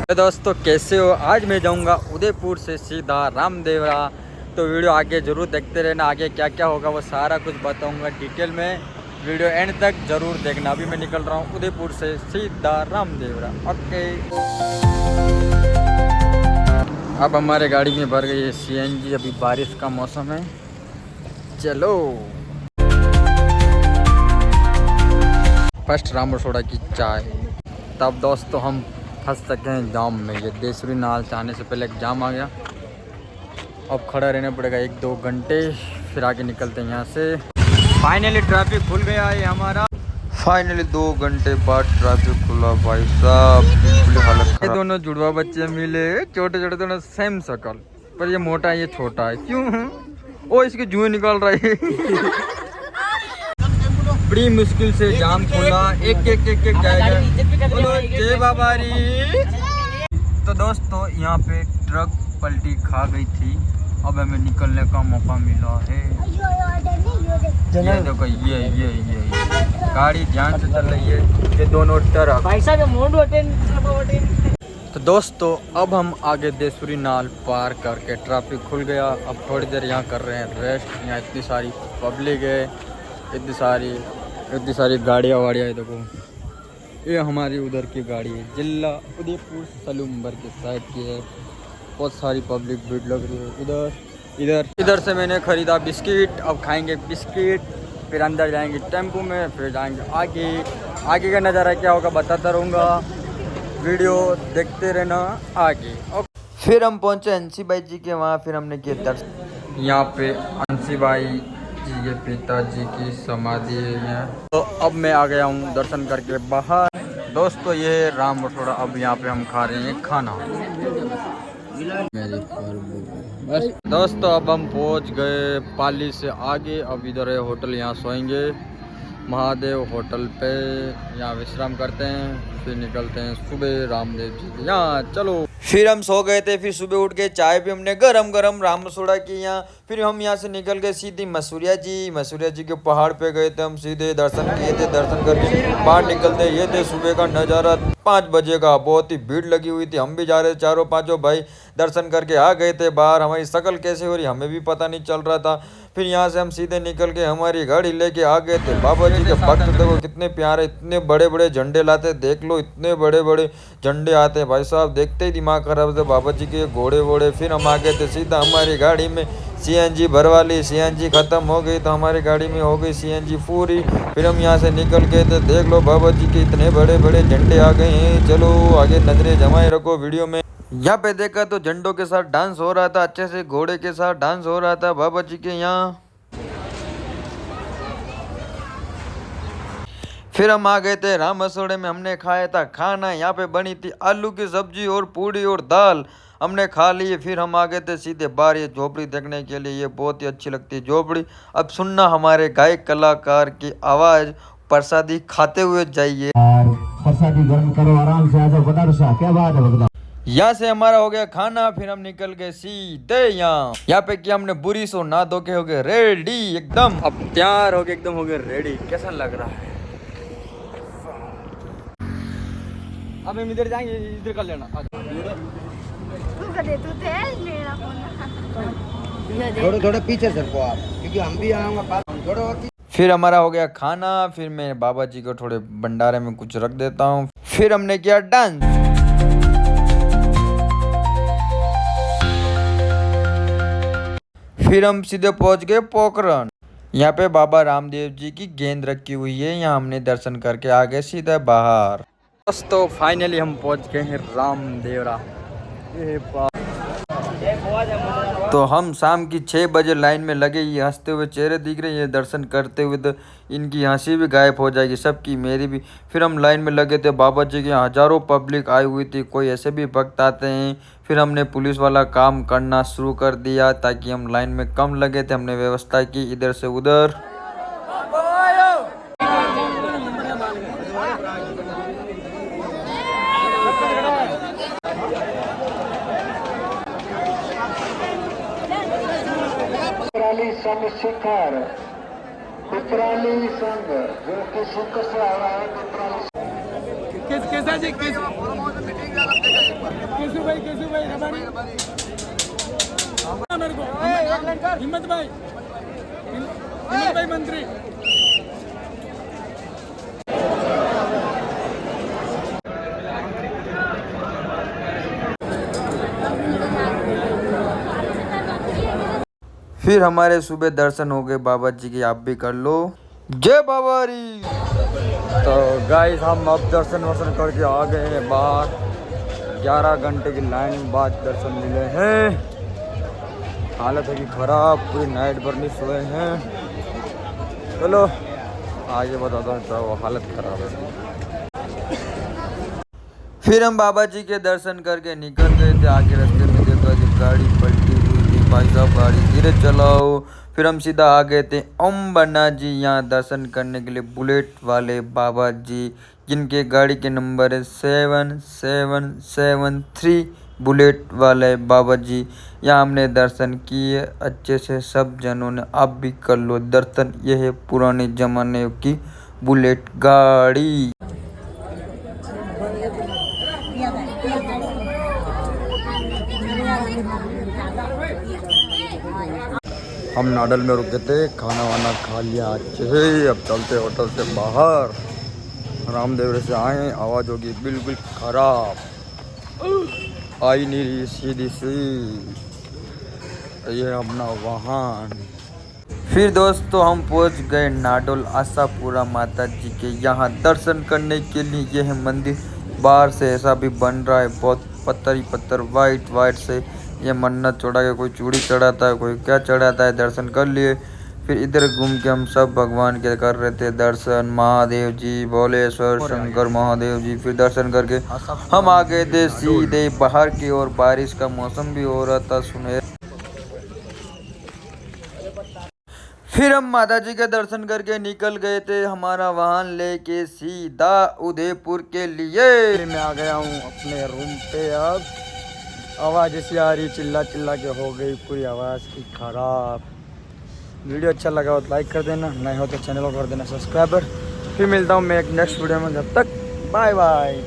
तो दोस्तों कैसे हो। आज मैं जाऊंगा उदयपुर से सीधा रामदेवरा। तो वीडियो आगे ज़रूर देखते रहना, आगे क्या क्या होगा वो सारा कुछ बताऊंगा डिटेल में। वीडियो एंड तक ज़रूर देखना। अभी मैं निकल रहा हूँ उदयपुर से सीधा रामदेवरा। ओके, अब हमारे गाड़ी में भर गई है CNG। अभी बारिश का मौसम है, चलो। फर्स्ट रामो सोडा की चाय। तब दोस्तों हम फंस सके हैं जाम में। ये देसरी नाल से आने से पहले एक जाम आ गया। अब खड़ा रहना पड़ेगा 1-2 घंटे, फिर आगे निकलते हैं यहाँ से। फाइनली ट्रैफिक खुल गया है हमारा। फाइनली 2 घंटे बाद ट्रैफिक खुला भाई साहब। बिल्कुल हालत खराब। ये दोनों जुड़वा बच्चे मिले, छोटे छोटे दोनों सेम शकल, पर ये मोटा है ये छोटा है। क्यों? ओ इसके जुएं निकाल रहा है। बड़ी मुश्किल से जाम खोला, एक जाएगा। बोलो जय बाबा री। तो दोस्तों यहाँ पे ट्रक पलटी खा गई थी। अब हमें निकलने का मौका मिला है। ये देखो ये गाड़ी ध्यान से चल रही है। ये दोनों ट्रक भाई साहब। तो दोस्तों अब हम आगे देसुरी नाल पार करके ट्रैफिक खुल गया। अब थोड़ी देर यहाँ कर रहे हैं रेस्ट। यहाँ इतनी सारी पब्लिक है, इतनी सारी गाड़ियाँ वाड़ियाँ है। देखो ये हमारी उधर की गाड़ी है, जिला उदयपुर सलूम्बर के साइड की है। बहुत सारी पब्लिक भीड़ लग रही है। इधर से मैंने ख़रीदा बिस्किट। अब खाएंगे बिस्किट, फिर अंदर जाएंगे टेम्पो में, फिर जाएंगे आगे का नज़ारा क्या होगा बताता रहूँगा। वीडियो देखते रहना आगे। फिर हम पहुँचे अंशी भाई जी के वहाँ। फिर हमने किए दर्शन। यहाँ पे अंशी भाई जी के पिताजी की समाधि है। तो अब मैं आ गया हूँ दर्शन करके बाहर। दोस्तों ये राम मठोड़ा। अब यहाँ पे हम खा रहे हैं खाना। बस दोस्तों अब हम पहुँच गए पाली से आगे। अब इधर है होटल, यहाँ सोएंगे महादेव होटल पे। यहाँ विश्राम करते हैं, फिर निकलते हैं सुबह रामदेव जी के यहाँ। चलो फिर हम सो गए थे। फिर सुबह उठ के चाय भी हमने गरम गरम राम सोडा की यहाँ। फिर हम यहाँ से निकल गए सीधी मसूरिया जी के पहाड़ पे गए थे। हम सीधे दर्शन किए थे। दर्शन करके बाहर निकलते ये थे सुबह का नज़ारा 5 बजे का। बहुत ही भीड़ लगी हुई थी। हम भी जा रहे थे, चारों पांचों भाई दर्शन करके आ गए थे बाहर। हमारी शक्ल कैसे हो रही हमें भी पता नहीं चल रहा था। फिर यहाँ से हम सीधे निकल के हमारी गाड़ी लेके आ गए थे। बाबा जी के भक्त देखो कितने प्यारे, इतने बड़े बड़े झंडे लाते, देख लो इतने बड़े बड़े झंडे आते हैं भाई साहब। देखते ही दिमाग खराब थे बाबा जी के घोड़े वोड़े। फिर हम आ गए थे सीधा हमारी गाड़ी में। CNG भरवा ली, CNG खत्म हो गई तो हमारी गाड़ी में हो गई CNG पूरी। फिर हम यहाँ से निकल गए थे। देख लो बाबा जी के इतने बड़े बड़े झंडे आ गए हैं। चलो आगे नजरें जमाए रखो वीडियो में। यहाँ पे देखा तो झंडों के साथ डांस हो रहा था, अच्छे से घोड़े के साथ डांस हो रहा था बाबा जी के यहाँ। फिर हम आ गए थे राम मसोड़े में। हमने खाया था खाना। यहाँ पे बनी थी आलू की सब्जी और पूड़ी और दाल, हमने खा ली। फिर हम आ गए थे सीधे बाहर ये झोपड़ी देखने के लिए। ये बहुत ही अच्छी लगती है झोपड़ी। अब सुनना हमारे गायक कलाकार की आवाज़। प्रसादी खाते हुए जाइए। प्रसादी गर्म करो, आराम से आ जाओ। क्या बात है। यहाँ से हमारा हो गया खाना। फिर हम निकल गए सीधे यहाँ पे किया हमने बुरी सो ना धो के हो गए रेडी एकदम। अब तैयार हो गए एकदम, हो गए रेडी। कैसा लग रहा है? अब हम इधर जाएंगे, इधर कर लेना। थोड़ा पीछे सरको आप, क्योंकि हम भी आएंगे। फिर हमारा हो गया खाना। फिर मैं बाबा जी को थोड़े भंडारे में कुछ रख देता हूँ। फिर हमने किया डांस। फिर हम सीधे पहुंच गए पोखरण। यहाँ पे बाबा रामदेव जी की गेंद रखी हुई है। यहाँ हमने दर्शन करके आ गए सीधे बाहर। दोस्तों फाइनली हम पहुंच गए हैं रामदेवरा। तो हम शाम की 6 बजे लाइन में लगे। ये हंसते हुए चेहरे दिख रहे हैं दर्शन करते हुए, तो इनकी हंसी भी गायब हो जाएगी, सबकी मेरी भी। फिर हम लाइन में लगे थे बाबा जी के। हज़ारों पब्लिक आई हुई थी, कोई ऐसे भी भक्त आते हैं। फिर हमने पुलिस वाला काम करना शुरू कर दिया ताकि हम लाइन में कम लगे थे। हमने व्यवस्था की इधर से उधर। संघ शिखर पिपराली संघ जो कि सुख से आ रहा है। कैसा जी केशु भाई रबारी मेरे को हिम्मत भाई मंत्री। फिर हमारे सुबह दर्शन हो गए बाबा जी के, आप भी कर लो। जय बाबारी। तो गाइस हम अब दर्शन वर्शन करके आ गए हैं बाहर। 11 घंटे की लाइन बाद दर्शन मिले हैं। हालत है कि खराब, पूरी नाइट भर नहीं सोए हैं। चलो आगे बताता हूँ, तो हालत खराब है। फिर हम बाबा जी के दर्शन करके निकल गए थे। आगे रास्ते में देखा कि गाड़ी पलटी हुई थी। भाई साहब गाड़ी धीरे चलाओ। फिर हम सीधा आ गए थे ओम बन्ना जी यहाँ दर्शन करने के लिए, बुलेट वाले बाबा जी जिनके गाड़ी के नंबर है 7773। बुलेट वाले बाबा जी यहाँ हमने दर्शन किए अच्छे से सब जनों ने। आप भी कर लो दर्शन। यह है पुराने ज़माने की बुलेट गाड़ी। हम नाडल में रुके थे, खाना वाना खा लिया अच्छे से। अब चलते होटल से बाहर। रामदेवरे से आए, आवाज़ होगी बिल्कुल खराब, आई नहीं रही सीधी सी। ये अपना वाहन। फिर दोस्तों हम पहुंच गए नाडोल आशापुरा माता जी के यहाँ दर्शन करने के लिए। यह है मंदिर, बाहर से ऐसा भी बन रहा है, बहुत पत्थर ही पत्थर, वाइट से। ये मन्नत चढ़ा के कोई चूड़ी चढ़ाता है, कोई क्या चढ़ाता है। दर्शन कर लिए। फिर इधर घूम के हम सब भगवान के कर रहे थे दर्शन। महादेव जी, भोलेश्वर, शंकर महादेव जी। फिर दर्शन करके हम आ गए थे सीधे बाहर की ओर। बारिश का मौसम भी हो रहा था सुनहरा। फिर हम माता जी के दर्शन करके निकल गए थे हमारा वाहन लेके सीधा उदयपुर के लिए। मैं आ गया हूँ अपने रूम पे। अब आवाज़ ऐसी आ रही, चिल्ला चिल्ला के हो गई पूरी आवाज़ की खराब। वीडियो अच्छा लगा हो तो लाइक कर देना, नए हो तो चैनल को कर देना सब्सक्राइबर। फिर मिलता हूँ मैं एक नेक्स्ट वीडियो में, जब तक बाय बाय।